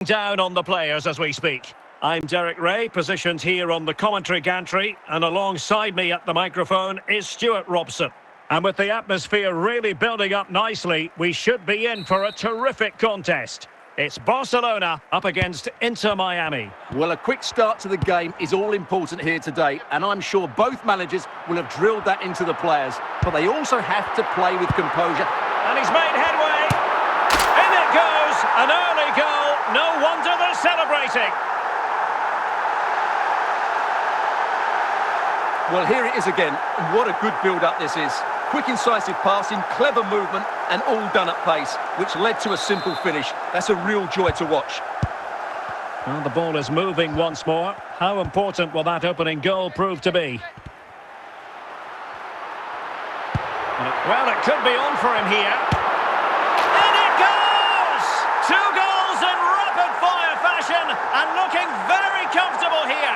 Down on the players as we speak. I'm Derek Ray, positioned here on the commentary gantry, and alongside me at the microphone is Stuart Robson. And with the atmosphere really building up nicely, we should be in for a terrific contest. It's Barcelona up against Inter Miami. Well, a quick start to the game is all important here today, and I'm sure both managers will have drilled that into the players, but they also have to play with composure. And he's made headway. In it goes, an early goal. No wonder they're celebrating. Well, here it is again. What a good build-up this is. Quick, incisive passing, clever movement, and all done at pace, which led to a simple finish. That's a real joy to watch. Well, the ball is moving once more. How important will that opening goal prove to be? Well, it could be on for him here. And it goes! 2 goals in rapid-fire fashion, and looking very comfortable here.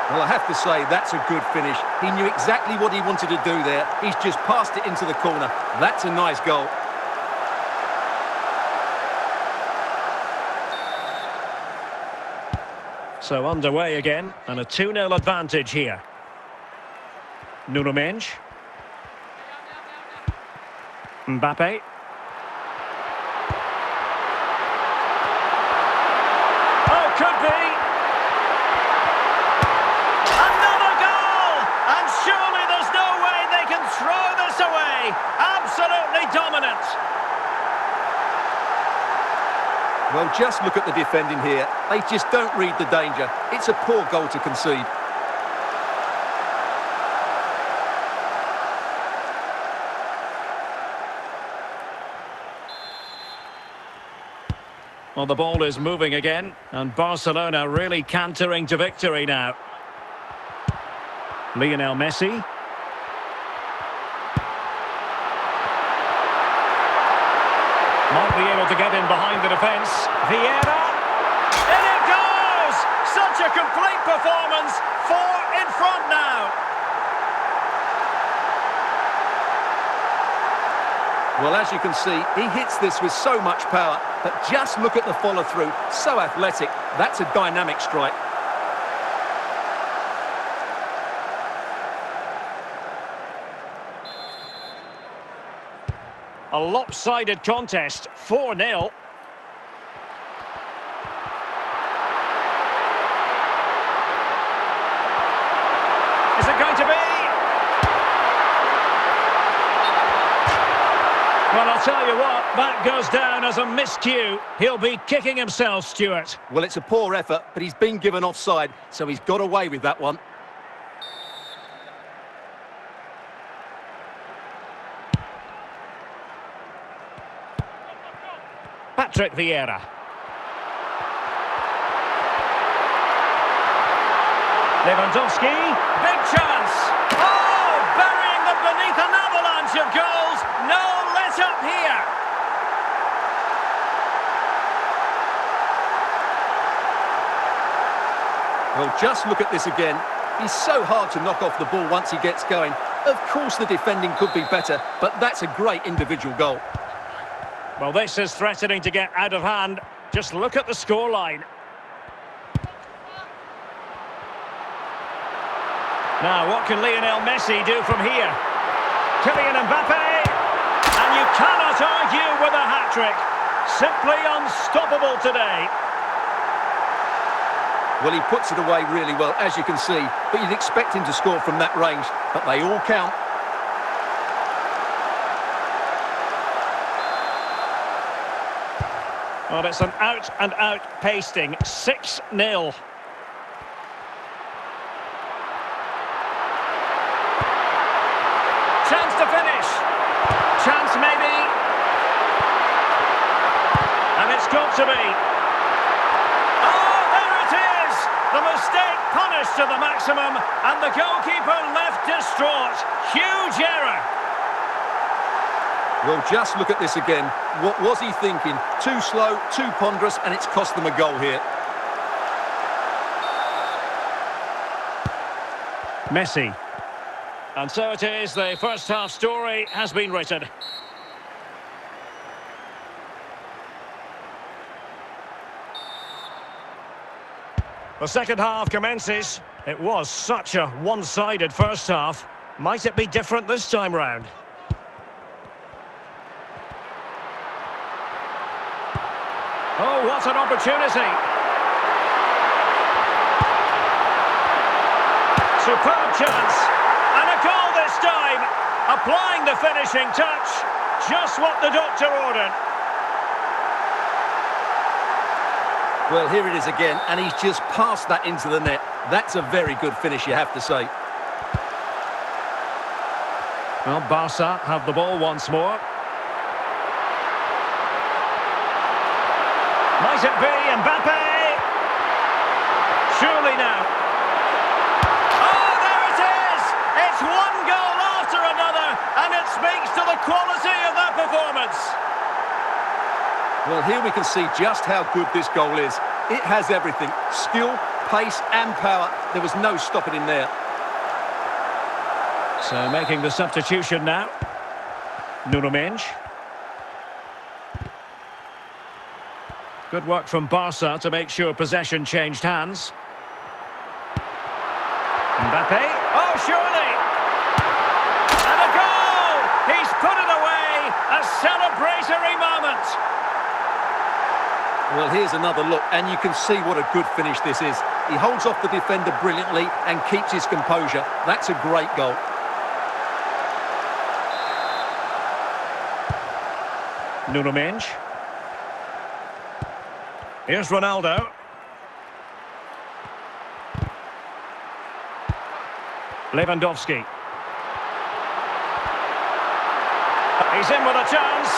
Well, I have to say, that's a good finish. He knew exactly what he wanted to do there. He's just passed it into the corner. That's a nice goal. So underway again, and a 2-0 advantage here. Nuno Mendes. Mbappe. Oh, could be. Another goal! And surely there's no way they can throw this away. Absolutely dominant. Well, just look at the defending here. They just don't read the danger. It's a poor goal to concede. Well, the ball is moving again, and Barcelona really cantering to victory now. Lionel Messi. Might be able to get in behind the defence. Vieira. In it goes! Such a complete performance. 4 in front now. Well, as you can see, he hits this with so much power, but just look at the follow-through. So athletic. That's a dynamic strike. A lopsided contest, 4-0. Is it going to be? Well, I'll tell you what, that goes down as a miscue. He'll be kicking himself, Stuart. Well, it's a poor effort, but he's been given offside, so he's got away with that one. Patrick Vieira. Lewandowski, big chance. Oh, burying them beneath an avalanche of goals. No let up here. Well, just look at this again. He's so hard to knock off the ball once he gets going. Of course, the defending could be better, but that's a great individual goal. Well, this is threatening to get out of hand. Just look at the scoreline. Now, what can Lionel Messi do from here? Kylian Mbappe! And you cannot argue with a hat-trick. Simply unstoppable today. Well, he puts it away really well, as you can see. But you'd expect him to score from that range. But they all count. Well, it's an out-and-out pasting. 6-0. Chance to finish. Chance maybe. And it's got to be. Oh, there it is! The mistake punished to the maximum, and the goalkeeper left distraught. Huge error. Well, just look at this again. What was he thinking? Too slow, too ponderous, and it's cost them a goal here. Messi. And so it is, the first half story has been written. The second half commences. It was such a one-sided first half. Might it be different this time round? Oh, what an opportunity. Superb chance. And a goal this time. Applying the finishing touch. Just what the doctor ordered. Well, here it is again, and he's just passed that into the net. That's a very good finish, you have to say. Well, Barca have the ball once more. Might it be Mbappe? Surely now. Oh, there it is! It's one goal after another, and it speaks to the quality of that performance. Well, here we can see just how good this goal is. It has everything. Skill, pace and power. There was no stopping him there. So making the substitution now. Nuno Mendes. Good work from Barca to make sure possession changed hands. Mbappe. Oh, surely! And a goal! He's put it away! A celebratory moment! Well, here's another look, and you can see what a good finish this is. He holds off the defender brilliantly and keeps his composure. That's a great goal. Nuno Mendes. Here's Ronaldo. Lewandowski. He's in with a chance.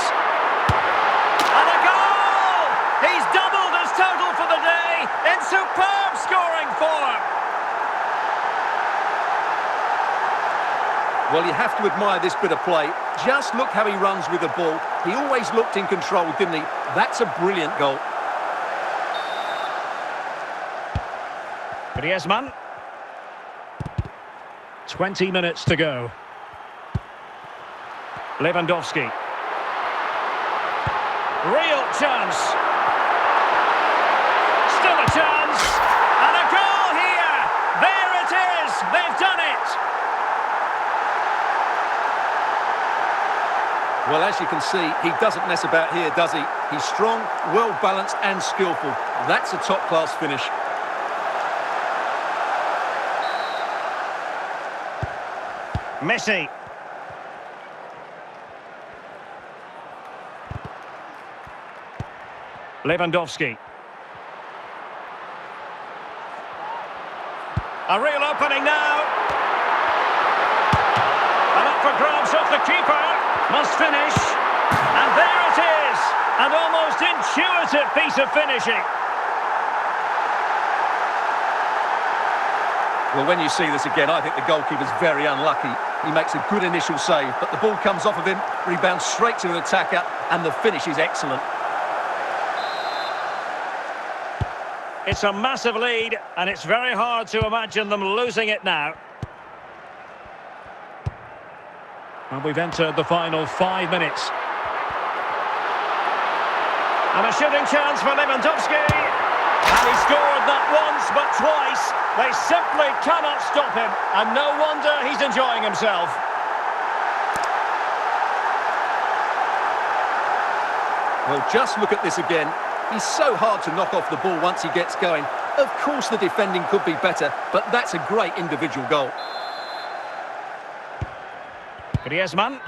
And a goal! He's doubled his total for the day in superb scoring form. Well, you have to admire this bit of play. Just look how he runs with the ball. He always looked in control, didn't he? That's a brilliant goal. Griezmann. 20 minutes to go. Lewandowski. Real chance. Still a chance. And a goal here. There it is. They've done it. Well, as you can see, he doesn't mess about here, does he? He's strong, well-balanced and skillful. That's a top-class finish. Messi. Lewandowski. A real opening now. And up for grabs off the keeper. Must finish. And there it is. An almost intuitive piece of finishing. Well, when you see this again, I think the goalkeeper's very unlucky. He makes a good initial save, but the ball comes off of him, rebounds straight to an attacker, and the finish is excellent. It's a massive lead, and it's very hard to imagine them losing it now. And we've entered the final 5 minutes. And a shooting chance for Lewandowski. And he scored not once, but twice. They simply cannot stop him. And no wonder he's enjoying himself. Well, just look at this again. He's so hard to knock off the ball once he gets going. Of course the defending could be better, but that's a great individual goal. Griezmann.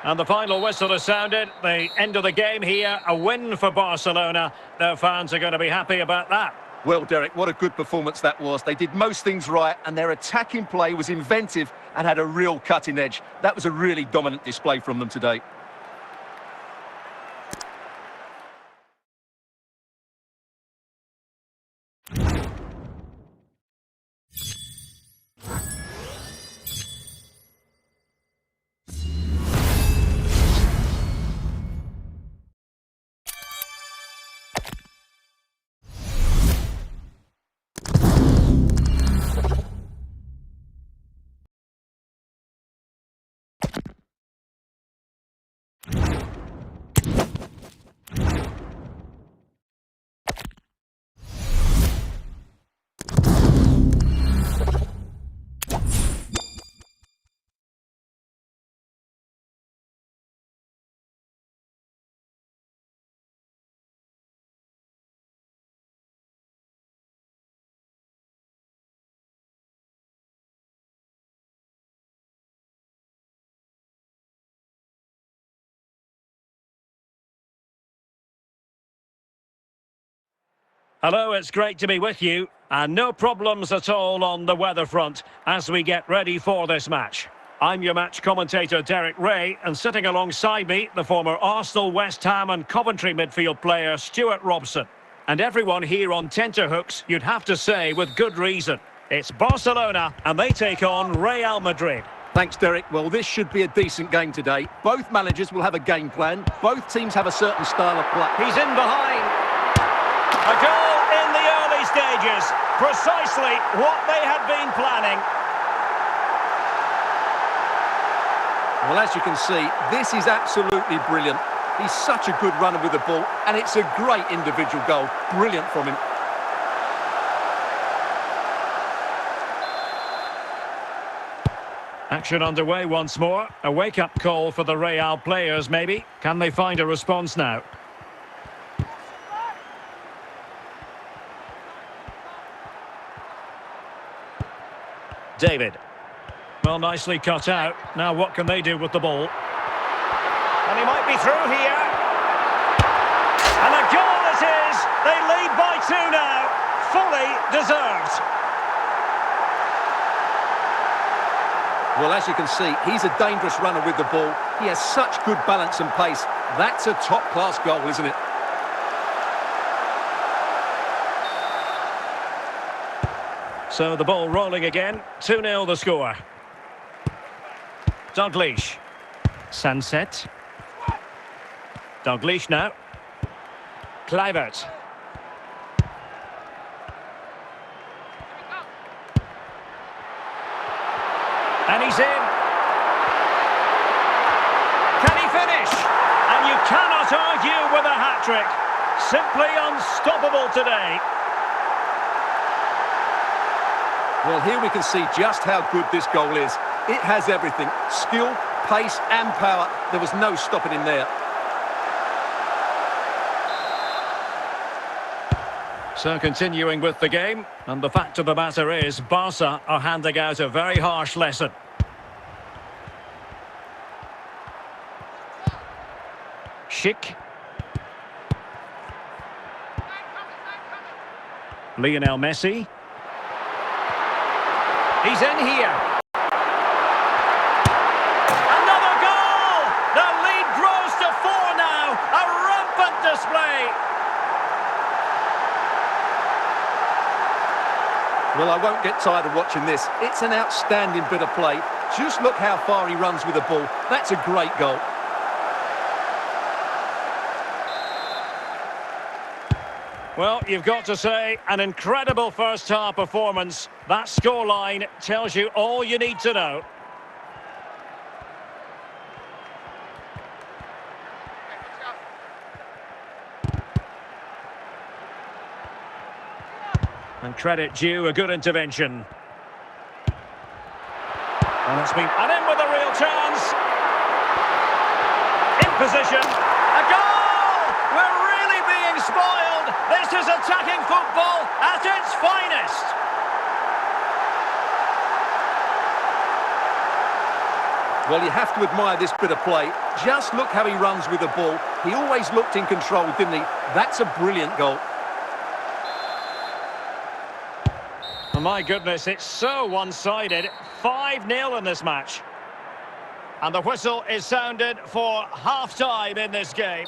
And the final whistle has sounded. The end of the game here, a win for Barcelona. Their fans are going to be happy about that. Well, Derek, what a good performance that was. They did most things right, and their attacking play was inventive and had a real cutting edge. That was a really dominant display from them today. Hello, it's great to be with you. And no problems at all on the weather front as we get ready for this match. I'm your match commentator, Derek Ray, and sitting alongside me, the former Arsenal, West Ham and Coventry midfield player, Stuart Robson. And everyone here on tenterhooks, you'd have to say, with good reason. It's Barcelona, and they take on Real Madrid. Thanks, Derek. Well, this should be a decent game today. Both managers will have a game plan. Both teams have a certain style of play. He's in behind. A goal in the early stages. Precisely what they had been planning. Well, as you can see, this is absolutely brilliant. He's such a good runner with the ball, and it's a great individual goal. Brilliant from him. Action underway once more. A wake-up call for the Real players, maybe. Can they find a response now? David. Well, nicely cut out. Now what can they do with the ball? And he might be through here. And a goal it is! They lead by 2 now. Fully deserved. Well, as you can see, he's a dangerous runner with the ball. He has such good balance and pace. That's a top-class goal, isn't it? So the ball rolling again. 2-0 the score. Dalglish. Sunset. Dalglish now. Kluivert. And he's in. Can he finish? And you cannot argue with a hat-trick. Simply unstoppable today. Well, here we can see just how good this goal is. It has everything. Skill, pace and power. There was no stopping him there. So continuing with the game, and the fact of the matter is Barca are handing out a very harsh lesson. Schick. Lionel Messi. He's in here. Another goal! The lead grows to 4 now. A rampant display. Well, I won't get tired of watching this. It's an outstanding bit of play. Just look how far he runs with the ball. That's a great goal. Well, you've got to say, an incredible first-half performance. That scoreline tells you all you need to know. And credit due, a good intervention. And it's been... And in with a real chance. In position. A goal! We're really being spoiled. This is attacking football at its finest. Well, you have to admire this bit of play. Just look how he runs with the ball. He always looked in control, didn't he? That's a brilliant goal. Oh my goodness, it's so one-sided. 5-0 in this match. And the whistle is sounded for half-time in this game.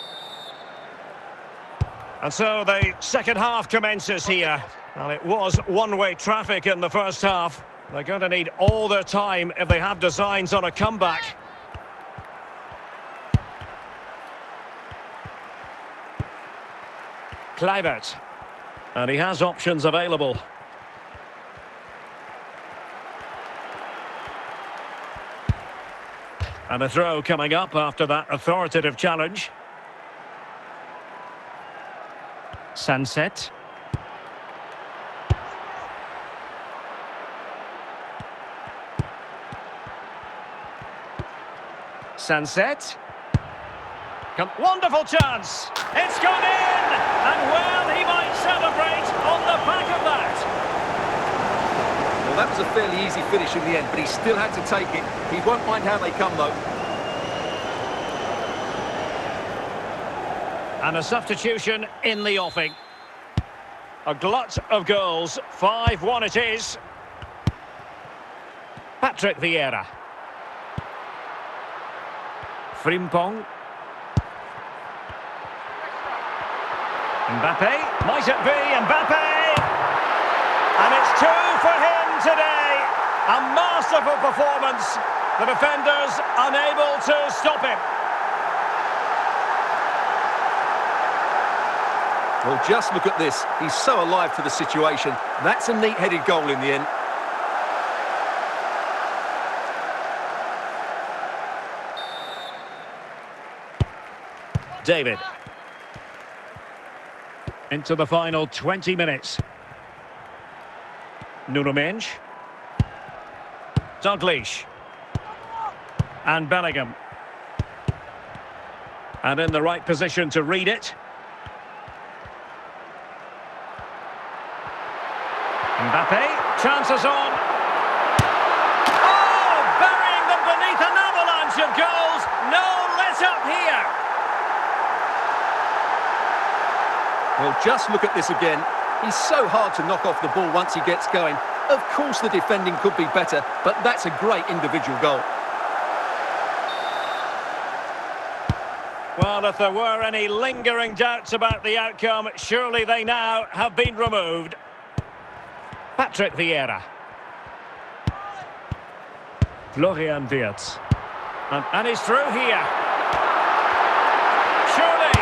And so the second half commences here. Well, it was one-way traffic in the first half. They're going to need all their time if they have designs on a comeback. Kluivert. And he has options available. And a throw coming up after that authoritative challenge. Sunset. Sunset. Wonderful chance. It's gone in. And well, he might celebrate on the back of that. Well, that was a fairly easy finish in the end, but he still had to take it. He won't mind how they come, though. And a substitution in the offing. A glut of goals. 5-1 it is. Patrick Vieira. Frimpong. Mbappe. Might it be Mbappe? And it's 2 for him today. A masterful performance. The defenders unable to stop him. Well, just look at this. He's so alive to the situation. That's a neat-headed goal in the end. David. Into the final 20 minutes. Nuno Mendes. Dalglish. And Bellingham. And in the right position to read it. Mbappe, chances on. Oh, burying them beneath an avalanche of goals. No let-up here. Well, just look at this again. He's so hard to knock off the ball once he gets going. Of course the defending could be better, but that's a great individual goal. Well, if there were any lingering doubts about the outcome, surely they now have been removed. Patrick Vieira. Florian Wirtz. And he's through here. Surely.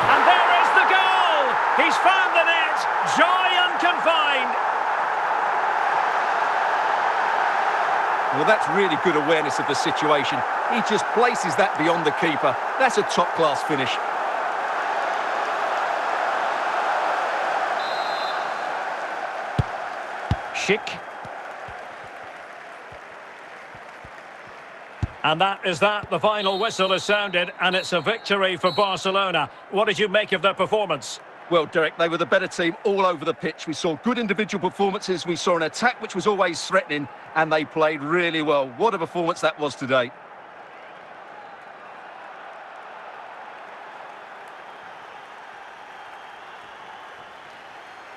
And there is the goal. He's found the net. Joy unconfined. Well, that's really good awareness of the situation. He just places that beyond the keeper. That's a top-class finish. Schick. And that is that. The final whistle is sounded, and it's a victory for Barcelona. What did you make of their performance? Well, Derek, they were the better team all over the pitch. We saw good individual performances. We saw an attack which was always threatening, and they played really well. What a performance that was today.